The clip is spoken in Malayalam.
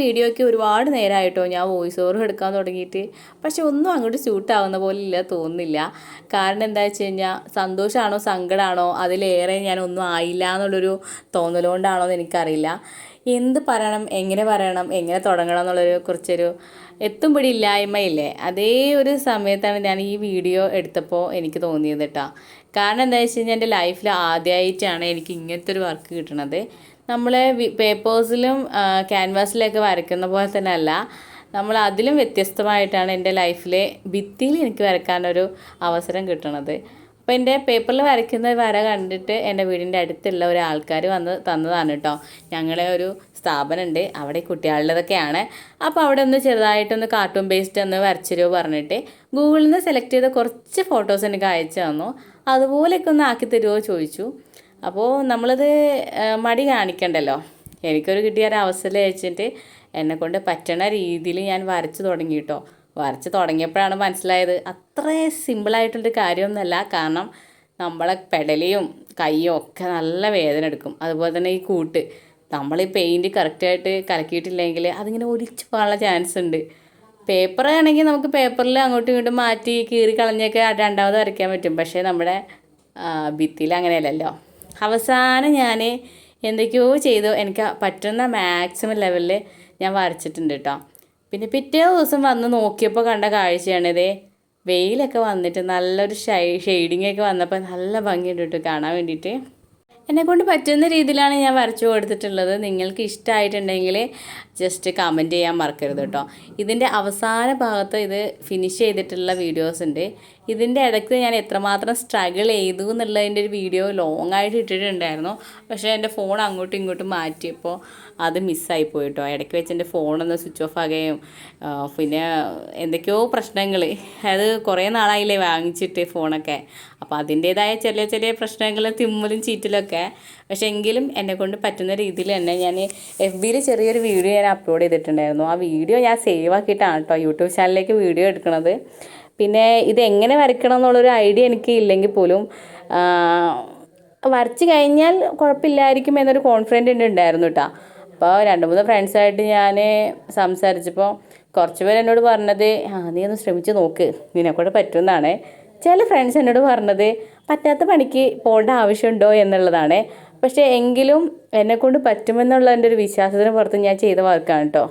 വീഡിയോയ്ക്ക് ഒരുപാട് നേരമായിട്ടോ ഞാൻ വോയിസ് ഓവർ എടുക്കാൻ തുടങ്ങിയിട്ട്. പക്ഷെ ഒന്നും അങ്ങോട്ട് സ്യൂട്ടാവുന്ന പോലെ ഇല്ല തോന്നുന്നില്ല. കാരണം എന്താ വെച്ച് കഴിഞ്ഞാൽ സന്തോഷമാണോ സങ്കടമാണോ അതിലേറെ ഞാനൊന്നും ആയില്ല എന്നുള്ളൊരു തോന്നലുകൊണ്ടാണോ എന്ന് എനിക്കറിയില്ല. എന്ത് പറയണം എങ്ങനെ തുടങ്ങണം എന്നുള്ളൊരു കുറച്ചൊരു എത്തും പിടി ഇല്ലായ്മയില്ലേ, അതേ ഒരു സമയത്താണ് ഞാൻ ഈ വീഡിയോ എടുത്തപ്പോൾ എനിക്ക് തോന്നിയത് കേട്ടോ. കാരണം എന്താ വെച്ച് കഴിഞ്ഞാൽ എൻ്റെ ലൈഫിൽ ആദ്യമായിട്ടാണ് എനിക്ക് ഇങ്ങനത്തെ ഒരു വർക്ക് കിട്ടണത്. നമ്മളെ പേപ്പേഴ്സിലും ക്യാൻവാസിലൊക്കെ വരയ്ക്കുന്ന പോലെ തന്നെ അല്ല, നമ്മൾ അതിലും വ്യത്യസ്തമായിട്ടാണ് എൻ്റെ ലൈഫിലെ ഭിത്തിയിൽ എനിക്ക് വരയ്ക്കാനൊരു അവസരം കിട്ടണത്. അപ്പോൾ എൻ്റെ പേപ്പറിൽ വരയ്ക്കുന്ന വര കണ്ടിട്ട് എൻ്റെ വീടിൻ്റെ അടുത്തുള്ള ഒരാൾക്കാർ വന്ന് തന്നതാണ് കേട്ടോ. ഞങ്ങളെ ഒരു സ്ഥാപനമുണ്ട്, അവിടെ കുട്ടികളുടേതൊക്കെയാണ്. അപ്പോൾ അവിടെ ഒന്ന് ചെറുതായിട്ടൊന്ന് കാർട്ടൂൺ ബേസ്ഡ് ഒന്ന് വരച്ചിരോ പറഞ്ഞിട്ട് ഗൂഗിളിൽ നിന്ന് സെലക്ട് ചെയ്ത കുറച്ച് ഫോട്ടോസ് എനിക്ക് അയച്ചു തന്നു. അതുപോലെയൊക്കെ ഒന്ന് ആക്കി തരുമോ ചോദിച്ചു. അപ്പോൾ നമ്മളത് മടി കാണിക്കണ്ടല്ലോ. എനിക്കൊരു കിട്ടിയ ഒരു അവസരം വെച്ചിട്ട് എന്നെക്കൊണ്ട് പറ്റണ രീതിയിൽ ഞാൻ വരച്ച് തുടങ്ങി കേട്ടോ. വരച്ച് തുടങ്ങിയപ്പോഴാണ് മനസ്സിലായത് അത്ര സിമ്പിളായിട്ടുള്ളൊരു കാര്യമൊന്നുമല്ല. കാരണം നമ്മളെ പെടലിയും കയ്യും ഒക്കെ നല്ല വേദന എടുക്കും. അതുപോലെ തന്നെ ഈ കൂട്ട് നമ്മൾ ഈ പെയിൻറ്റ് കറക്റ്റായിട്ട് കലക്കിയിട്ടില്ലെങ്കിൽ അതിങ്ങനെ ഒലിച്ച് പോകാനുള്ള ചാൻസ് ഉണ്ട്. പേപ്പർ ആണെങ്കിൽ നമുക്ക് പേപ്പറിൽ അങ്ങോട്ടും ഇങ്ങോട്ടും മാറ്റി കീറി കളഞ്ഞൊക്കെ രണ്ടാമത് വരയ്ക്കാൻ പറ്റും. പക്ഷേ നമ്മുടെ ഭിത്തിയിൽ അങ്ങനെയല്ലല്ലോ. അവസാനം ഞാൻ എന്തൊക്കെയോ ചെയ്തു, എനിക്ക് പറ്റുന്ന മാക്സിമം ലെവലിൽ ഞാൻ വരച്ചിട്ടുണ്ട് കേട്ടോ. പിന്നെ പിറ്റേ ദിവസം വന്ന് നോക്കിയപ്പോൾ കണ്ട കാഴ്ചയാണിത്. വെയിലൊക്കെ വന്നിട്ട് നല്ലൊരു ഷെയ്ഡിങ്ങൊക്കെ വന്നപ്പോൾ നല്ല ഭംഗിയുണ്ട് കേട്ടോ കാണാൻ വേണ്ടിയിട്ട്. എന്നെക്കൊണ്ട് പറ്റുന്ന രീതിയിലാണ് ഞാൻ വരച്ചു കൊടുത്തിട്ടുള്ളത്. നിങ്ങൾക്ക് ഇഷ്ടമായിട്ടുണ്ടെങ്കിൽ ജസ്റ്റ് കമൻറ്റ് ചെയ്യാൻ മറക്കരുത് കേട്ടോ. ഇതിൻ്റെ അവസാന ഭാഗത്ത് ഇത് ഫിനിഷ് ചെയ്തിട്ടുള്ള വീഡിയോസ് ഉണ്ട്. ഇതിൻ്റെ ഇടയ്ക്ക് ഞാൻ എത്രമാത്രം സ്ട്രഗിൾ ചെയ്തു എന്നുള്ളതിൻ്റെ ഒരു വീഡിയോ ലോങ് ആയിട്ട് ഇട്ടിട്ടുണ്ടായിരുന്നു. പക്ഷേ എൻ്റെ ഫോൺ അങ്ങോട്ടും ഇങ്ങോട്ടും മാറ്റിയപ്പോൾ അത് മിസ്സായി പോയി കേട്ടോ. ഇടയ്ക്ക് വെച്ച് എൻ്റെ ഫോണൊന്ന് സ്വിച്ച് ഓഫ് ആകുകയും പിന്നെ എന്തൊക്കെയോ പ്രശ്നങ്ങൾ, അത് കുറേ നാളായില്ലേ വാങ്ങിച്ചിട്ട് ഫോണൊക്കെ. അപ്പോൾ അതിൻ്റേതായ ചെറിയ ചെറിയ പ്രശ്നങ്ങൾ, തിമ്മലും ചീറ്റലൊക്കെ. പക്ഷേ എങ്കിലും എന്നെക്കൊണ്ട് പറ്റുന്ന രീതിയിൽ തന്നെ ഞാൻ FBയിൽ ചെറിയൊരു വീഡിയോ ഞാൻ അപ്ലോഡ് ചെയ്തിട്ടുണ്ടായിരുന്നു. ആ വീഡിയോ ഞാൻ സേവ് ആക്കിയിട്ടാണ് കേട്ടോ യൂട്യൂബ് ചാനലിലേക്ക് വീഡിയോ എടുക്കുന്നത്. പിന്നെ ഇതെങ്ങനെ വരയ്ക്കണം എന്നുള്ളൊരു ഐഡിയ എനിക്ക് ഇല്ലെങ്കിൽ പോലും വരച്ച് കഴിഞ്ഞാൽ കുഴപ്പമില്ലായിരിക്കും എന്നൊരു കോൺഫിഡൻറ്റ് ഉണ്ടായിരുന്നു കേട്ടോ. അപ്പോൾ 2-3 ഫ്രണ്ട്സായിട്ട് ഞാൻ സംസാരിച്ചപ്പോൾ കുറച്ച് പേര് എന്നോട് പറഞ്ഞത് നീ ഒന്ന് ശ്രമിച്ച് നോക്ക്, നിന്നെക്കൊണ്ട് പറ്റുമെന്നാണ്. ചില ഫ്രണ്ട്സ് എന്നോട് പറഞ്ഞത് പറ്റാത്ത പണിക്ക് പോകേണ്ട ആവശ്യമുണ്ടോ എന്നുള്ളതാണ്. പക്ഷേ എങ്കിലും എന്നെക്കൊണ്ട് പറ്റുമെന്നുള്ള എൻ്റെ ഒരു വിശ്വാസത്തിന് പുറത്ത് ഞാൻ ചെയ്ത വർക്കാണ് കേട്ടോ.